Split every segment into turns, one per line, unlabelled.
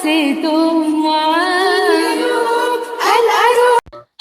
से तुम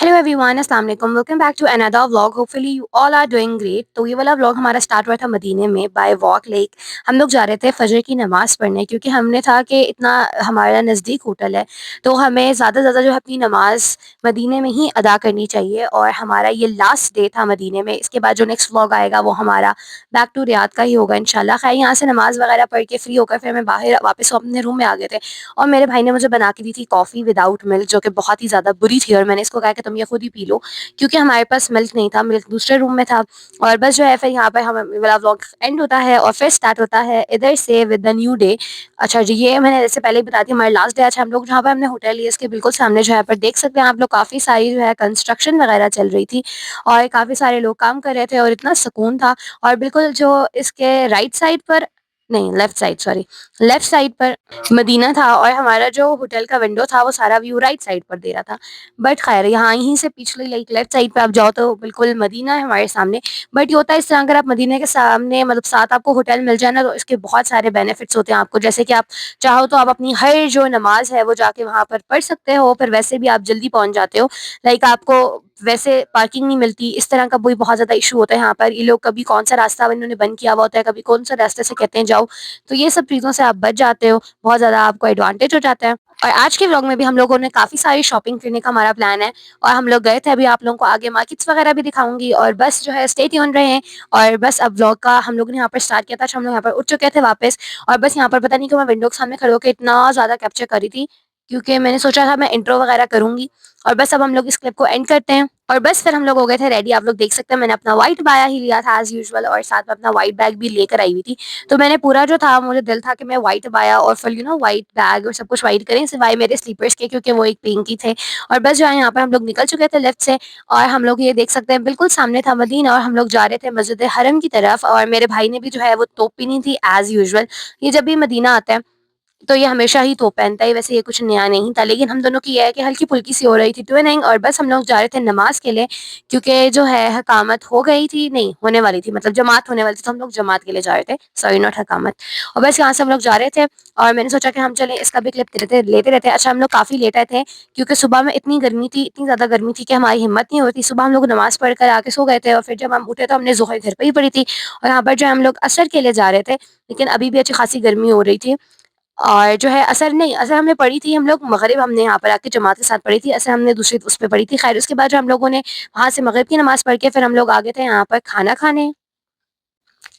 hello everyone, अस्सलाम वालेकुम। Welcome back to another vlog. Hopefully you all are doing great. तो ये वाला व्लॉग हमारा स्टार्ट हुआ था मदीने में बाय वॉक लेक। हम लोग जा रहे थे फजर की नमाज़ पढ़ने, क्योंकि हमने था कि इतना हमारा नज़दीक होटल है तो हमें ज़्यादा से ज़्यादा जो है अपनी नमाज़ मदीने में ही अदा करनी चाहिए। और हमारा ये लास्ट डे था मदीने में। इसके बाद जो नेक्स्ट व्लॉग आएगा वो हमारा बैक टू रियाद का ही होगा इंशाल्लाह। खैर, यहाँ से नमाज़ वगैरह पढ़ के फ्री होकर फिर मैं बाहर वापस अपने रूम में आ गए थे। और मेरे भाई ने मुझे बना के दी थी कॉफ़ी विदाउट मिल्क, जो कि बहुत ही ज़्यादा बुरी थी। और मैंने इसको कहा कि तुम ये खुद ही पी लो, क्योंकि हमारे पास मिल्क नहीं था, मिल्क दूसरे रूम में था। और बस जो है फिर यहाँ पर हम वाला व्लॉग एंड होता है और फिर स्टार्ट होता है इधर से विद द न्यू डे। अच्छा जी, ये मैंने जैसे पहले ही बता दी, हमारा लास्ट डे। अच्छा, हम लोग जहाँ पर हमने होटल लिया इसके बिल्कुल सामने जो है पर देख सकते हैं आप लोग, काफ़ी सारी जो है कंस्ट्रक्शन वगैरह चल रही थी और काफ़ी सारे लोग काम कर रहे थे और इतना सुकून था। और बिल्कुल जो इसके राइट साइड पर, नहीं left side, sorry, left side पर मदीना था और हमारा जो होटल का विंडो था वो सारा व्यू राइट साइड पर दे रहा था। बट खैर, यहाँ यहीं से पिछले लाइक लेफ्ट साइड पे आप जाओ तो बिल्कुल मदीना है हमारे सामने। बट ये होता है इस तरह, अगर आप मदीने के सामने मतलब साथ आपको होटल मिल जाए ना, तो इसके बहुत सारे बेनिफिट्स होते हैं आपको। जैसे कि आप चाहो तो आप अपनी हर जो नमाज है वो जाके वहाँ पर पढ़ सकते हो, फिर वैसे भी आप जल्दी पहुँच जाते हो। लाइक आपको वैसे पार्किंग नहीं मिलती, इस तरह का कोई बहुत ज़्यादा इशू होता है यहाँ पर। ये लोग कभी कौन सा रास्ता इन्होंने बंद किया हुआ होता है, कभी कौन सा रास्ते से कहते हैं जाओ, तो ये सब चीज़ों से आप बच जाते हो, बहुत ज़्यादा आपको एडवांटेज हो जाता है। और आज के व्लॉग में भी हम लोगों ने काफ़ी सारी शॉपिंग करने का हमारा प्लान है और हम लोग गए थे। अभी आप लोगों को आगे मार्केट्स वगैरह भी दिखाऊंगी और बस जो है स्टे ट्यून रहे हैं। और बस अब व्लॉग का हम लोगों ने यहाँ पर स्टार्ट किया था। अच्छा, हम लोग यहाँ पर उठ चुके थे वापस और बस यहाँ पर पता नहीं क्यों मैं विंडो के सामने खड़े होकर इतना ज़्यादा कैप्चर करी थी, क्योंकि मैंने सोचा था मैं इंट्रो वगैरह करूंगी। और बस अब हम लोग इस क्लिप को एंड करते हैं और बस फिर हम लोग हो गए थे रेडी। आप लोग देख सकते हैं मैंने अपना व्हाइट बाया ही लिया था एज यूजुअल और साथ में अपना व्हाइट बैग भी लेकर आई हुई थी। तो मैंने पूरा जो था, मुझे दिल था कि मैं व्हाइट बाया और फिर व्हाइट बैग और सब कुछ व्हाइट करें, सिवाय मेरे स्लीपर्स के, क्योंकि वो एक पिंक ही थे। और बस जो है यहाँ पर हम लोग निकल चुके थे लेफ्ट से और हम लोग ये देख सकते हैं बिल्कुल सामने था मदीना और हम लोग जा रहे थे मस्जिद हरम की तरफ। और मेरे भाई ने भी जो है वो तोप पहनी थी एज यूजुअल। ये जब भी मदीना आता है तो ये हमेशा ही तोप पहनता है, वैसे ये कुछ नया नहीं था, लेकिन हम दोनों की ये है कि हल्की फुल्की सी हो रही थी ट्विनिंग। और बस हम लोग जा रहे थे नमाज के लिए, क्योंकि जो है हकामत हो गई थी, नहीं होने वाली थी, मतलब जमात होने वाली थी, तो हम लोग जमात के लिए जा रहे थे, सॉरी नॉट हकामत। और बस यहाँ से हम लोग जा रहे थे और मैंने सोचा कि हम चलें इसका भी क्लिप लेते रहते। अच्छा, हम लोग काफ़ी लेट आए थे क्योंकि सुबह में इतनी गर्मी थी, इतनी ज़्यादा गर्मी थी कि हमारी हिम्मत नहीं होती। सुबह हम लोग नमाज पढ़ कर आके सो गए थे और फिर जब हम उठे तो हमने ज़ोहर घर पर ही पढ़ी थी। और यहाँ पर जो हम लोग असर के लिए जा रहे थे, लेकिन अभी भी अच्छी खासी गर्मी हो रही थी। और जो है असर नहीं, असर हमने पढ़ी थी, हम लोग मगरिब हमने यहाँ पर आके जमात के साथ पढ़ी थी, असर हमने दूसरी उस पे पढ़ी थी। खैर, उसके बाद जो हम लोगों ने वहाँ से मगरिब की नमाज़ पढ़ के फिर हम लोग आ गए थे यहाँ पर खाना खाने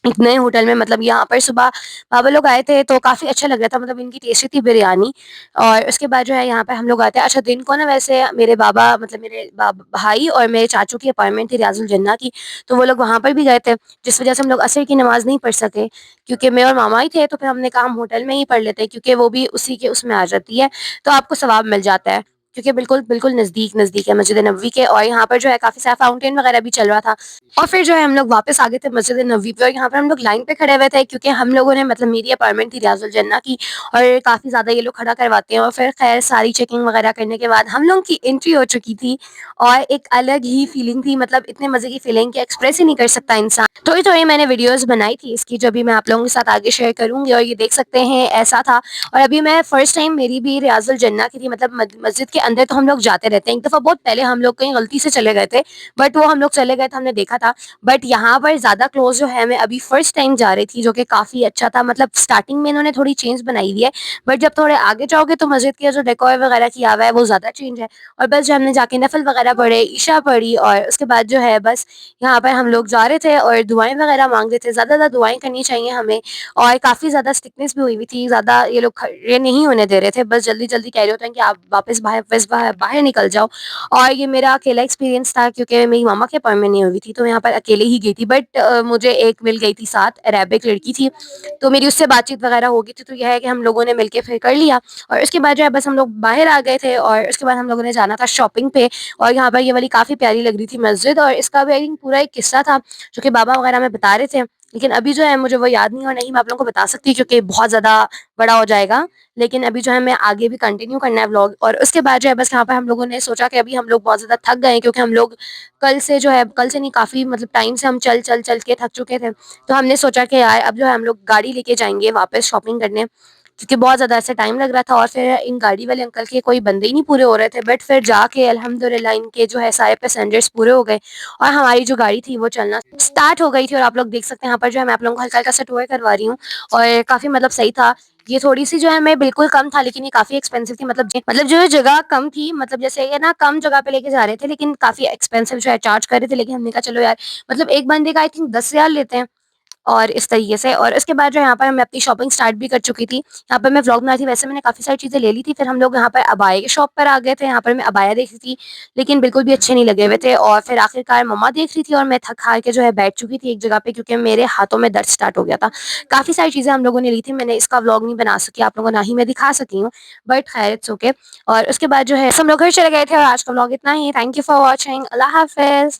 एक नए होटल में। मतलब यहाँ पर सुबह बाबा लोग आए थे तो काफ़ी अच्छा लग रहा था, मतलब इनकी टेस्टी थी बिरयानी। और उसके बाद जो है यहाँ पे हम लोग आते हैं। अच्छा, दिन को ना वैसे मेरे बाबा, मतलब मेरे भाई और मेरे चाचू की अपॉइंटमेंट थी रियाजुल जन्ना की, तो वो लोग वहाँ पर भी गए थे, जिस वजह से हम लोग असर की नमाज़ नहीं पढ़ सके, क्योंकि मैं और मामा ही थे। तो फिर हमने कहा हम होटल में ही पढ़ लेते हैं, क्योंकि वो भी उसी के उसमें आ जाती है तो आपको सवाब मिल जाता है, क्योंकि बिल्कुल बिल्कुल नज़दीक नज़दीक है मस्जिद नबवी के। और यहाँ पर जो है काफ़ी सारा फाउंटेन वगैरह भी चल रहा था। और फिर जो है हम लोग वापस आ गए थे मस्जिद नबवी पे और यहाँ पर हम लोग लाइन पे खड़े हुए थे, क्योंकि हम लोगों ने, मतलब मेरी अपॉइंटमेंट थी रियाजुल जन्ना की और काफ़ी ज़्यादा ये लोग खड़ा करवाते हैं। और फिर खैर सारी चेकिंग वगैरह करने के बाद हम लोग की एंट्री हो चुकी थी और एक अलग ही फीलिंग थी, मतलब इतने मज़े की फीलिंग कि एक्सप्रेस ही नहीं कर सकता इंसान। थोड़ी थोड़ी मैंने वीडियोज़ बनाई थी इसकी, जो भी मैं आप लोगों के साथ आगे शेयर करूँगी। और ये देख सकते हैं ऐसा था। और अभी मैं फर्स्ट टाइम मेरी भी रियाजुल जन्ना की थी, मतलब मस्जिद के अंदर तो हम लोग जाते रहते हैं, एक दफ़ा बहुत पहले हम लोग कहीं गलती से चले गए थे, बट वो हम लोग चले गए थे, हमने देखा था। बट यहाँ पर ज़्यादा क्लोज जो है, मैं अभी फर्स्ट टाइम जा रही थी, जो कि काफ़ी अच्छा था। मतलब स्टार्टिंग में इन्होंने थोड़ी चेंज बनाई हुई है, बट जब थोड़े आगे जाओगे तो मस्जिद के जो डेकोर वगैरह किया हुआ है वो ज़्यादा चेंज है। और बस जो हमने जाके नफल वगैरह पढ़े, ईशा पढ़ी और उसके बाद जो है बस यहाँ पर हम लोग जा रहे थे और दुआएं वगैरह मांग रहे थे। ज़्यादा ज़्यादा दुआएं करनी चाहिए हमें। और काफ़ी ज़्यादा स्टिकनेस भी हुई हुई थी, ज़्यादा ये लोग ये नहीं होने दे रहे थे, बस जल्दी जल्दी कह रहे होते हैं कि आप वापस बाहर बाहर निकल जाओ। और ये मेरा अकेला एक्सपीरियंस था, क्योंकि मेरी मामा के अपॉइंटमेंट नहीं हुई थी, तो मैं यहाँ पर अकेले ही गई थी। बट मुझे एक मिल गई थी साथ, अरेबिक लड़की थी, तो मेरी उससे बातचीत वगैरह हो गई थी। तो यह है कि हम लोगों ने मिलके फिर कर लिया। और उसके बाद जो है बस हम लोग बाहर आ गए थे और उसके बाद हम लोगों ने जाना था शॉपिंग पे। और यहाँ पर ये वाली काफ़ी प्यारी लग रही थी मस्जिद, और इसका भी आई थिंक पूरा एक किस्सा था जो कि बाबा वगैरह में बता रहे थे, लेकिन अभी जो है मुझे वो याद नहीं और नहीं मैं आप लोगों को बता सकती, क्योंकि बहुत ज़्यादा बड़ा हो जाएगा। लेकिन अभी जो है मैं आगे भी कंटिन्यू करना है व्लॉग। और उसके बाद जो है बस यहाँ पर हम लोगों ने सोचा कि अभी हम लोग बहुत ज़्यादा थक गए हैं, क्योंकि हम लोग कल से जो है, कल से नहीं, काफ़ी मतलब टाइम से हम चल चल चल के थक चुके थे। तो हमने सोचा कि यार अब जो है हम लोग गाड़ी लेके जाएंगे वापस शॉपिंग करने, क्योंकि बहुत ज़्यादा ऐसे टाइम लग रहा था और फिर इन गाड़ी वाले अंकल के कोई बंदे ही नहीं पूरे हो रहे थे। बट फिर जाके अल्हम्दुलिल्लाह इनके जो है सारे पैसेंजर्स पूरे हो गए और हमारी जो गाड़ी थी वो चलना स्टार्ट हो गई थी। और आप लोग देख सकते हैं यहाँ पर जो है मैं आप लोगों को हल्का-हल्का सा टूर करवा रही हूँ और काफ़ी मतलब सही था। ये थोड़ी-सी जो है हमें बिल्कुल कम था लेकिन ये काफ़ी एक्सपेंसिव थी। मतलब जो है जगह कम थी, मतलब जैसे ये ना कम जगह पे लेके जा रहे थे लेकिन काफ़ी एक्सपेंसिव जो है चार्ज कर रहे थे। लेकिन हमने कहा चलो यार, मतलब एक बंदे का आई थिंक 10,000 लेते हैं। और इस तरीके से और उसके बाद जो यहाँ पर मैं अपनी शॉपिंग स्टार्ट भी कर चुकी थी। यहाँ पर मैं व्लॉग बना रही थी, वैसे मैंने काफ़ी सारी चीज़ें ले ली थी। फिर हम लोग यहाँ पर अबाया की शॉप पर आ गए थे। यहाँ पर मैं अबाया देख रही थी, लेकिन बिल्कुल भी अच्छे नहीं लगे हुए थे। और फिर आखिरकार मम्मा देख रही थी और मैं थक-हार के जो है बैठ चुकी थी एक जगह पे, क्योंकि मेरे हाथों में दर्द स्टार्ट हो गया था। काफ़ी सारी चीज़ें हम लोगों ने ली थी। मैंने इसका व्लॉग नहीं बना सकी, आप लोगों को ना ही मैं दिखा सकी हूँ, बट खैर इट्स ओके। और उसके बाद जो है हम लोग घर चले गए थे और आज का व्लॉग इतना ही। Thank you for watching. अल्लाह हाफ़िज़।